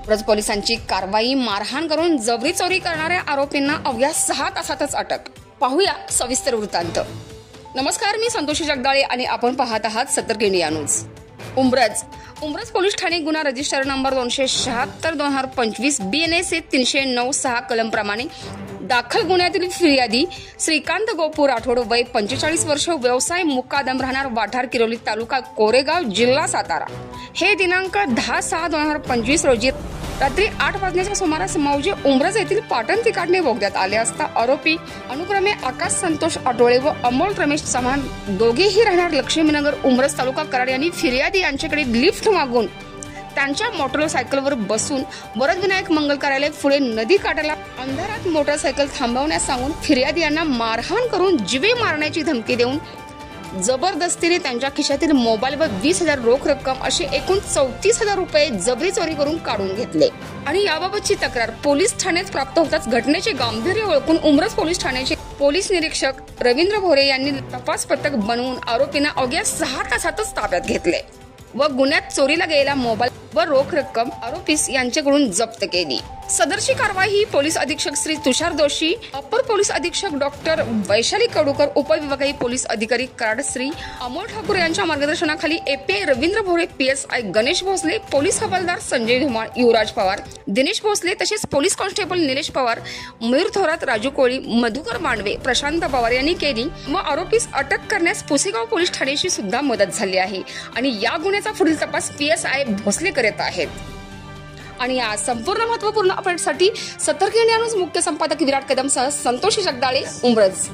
उमरज पोलिसांची कारवाई, मारहाण करून जबरी चोरी करणाऱ्या आरोपींना अवघ्या 6 तासातच अटक। पाहूया सविस्तर वृत्तांत। नमस्कार, मी संतोषी जगदाळे आणि आपण पाहत आहात सतर्क India news. Umraj police Thane गुन्हा रजिस्टर नंबर 276/2025 BNS 309/6 कलम प्रमाणे दाखल गुन्ह्यातील फिर्यादी श्रीकांत गोपू राठोड, वय 45 वर्ष, व्यवसाय मुक्कादम, राहणार वाठार किरोली, तालुका कोरेगाव, जिल्हा सातारा, हे दिनांक 10/6/2025 रोजी रात्री 8 वाजण्याच्या सुमारास मौजे उमरज येथील पाटण तिकाडणे बोगद्यात आले असता आरोपी अनुक्रमे आकाश संतोष आटोळे व अमोल रमेश चव्हाण, दोघेही राहणार लक्ष्मीनगर, उमरज, तालुका कराड, यांनी फिर्यादी यांच्याकडे लिफ्ट मागून त्यांच्या मोटरसायकलवर बसून वरदविनायक मंगल कार्यालय पुढे नदी काठाला अंधारात मोटरसायकल थांबवण्यास सांगून फिर्यादी यांना मारहाण करून जीवे मारण्याची धमकी देऊन जबरदस्तीने त्यांच्या खिशातील मोबाईल व 20,000 रोख रक्कम असे एकूण 34,000 रुपये जबरी चोरी करून काढून घेतले आणि याबाबतची तक्रार पोलीस ठाण्यात प्राप्त होताच घटनेचे गांभीर्य ओळखून उमरज पोलीस ठाण्याचे पोलीस निरीक्षक रवींद्र भोरे यांनी तपास पथक बनवून आरोपींना अवघ्या 6 तासातच ताब्यात घेतले व गुन्ह्यात चोरीला गेलेला मोबाईल व रोख रक्कम आरोपीस यांच्याकडून जप्त केली। सदरची कारवाई ही पोलीस अधीक्षक श्री तुषार दोशी, अपर पोलीस अधीक्षक डॉक्टर वैशाली कडूकर, उपविभागीय पोलीस अधिकारी कराड श्री अमोल ठाकूर यांच्या मार्गदर्शनाखाली API रवींद्र भोरे, PSI गणेश भोसले, पोलीस हवालदार संजय धुमाळ, युवराज पवार, दिनेश भोसले, तसेच पोलीस कॉन्स्टेबल निलेश पवार, मयूर थोरात, राजू कोळी, मधुकर मांडवे, प्रशांत पवार यांनी केली व आरोपीस अटक करण्यास पुसेगाव पोलीस ठाण्याची सुद्धा मदत झाली आहे आणि या गुन्ह्याचा पुढील तपास PSI भोसले करत आहेत। आणि या संपूर्ण महत्त्वपूर्ण अपडेटसाठी सतर्क इंडिया न्यूज मुख्य संपादक विराट कदम सह संतोषी जगदाळे, उमरज।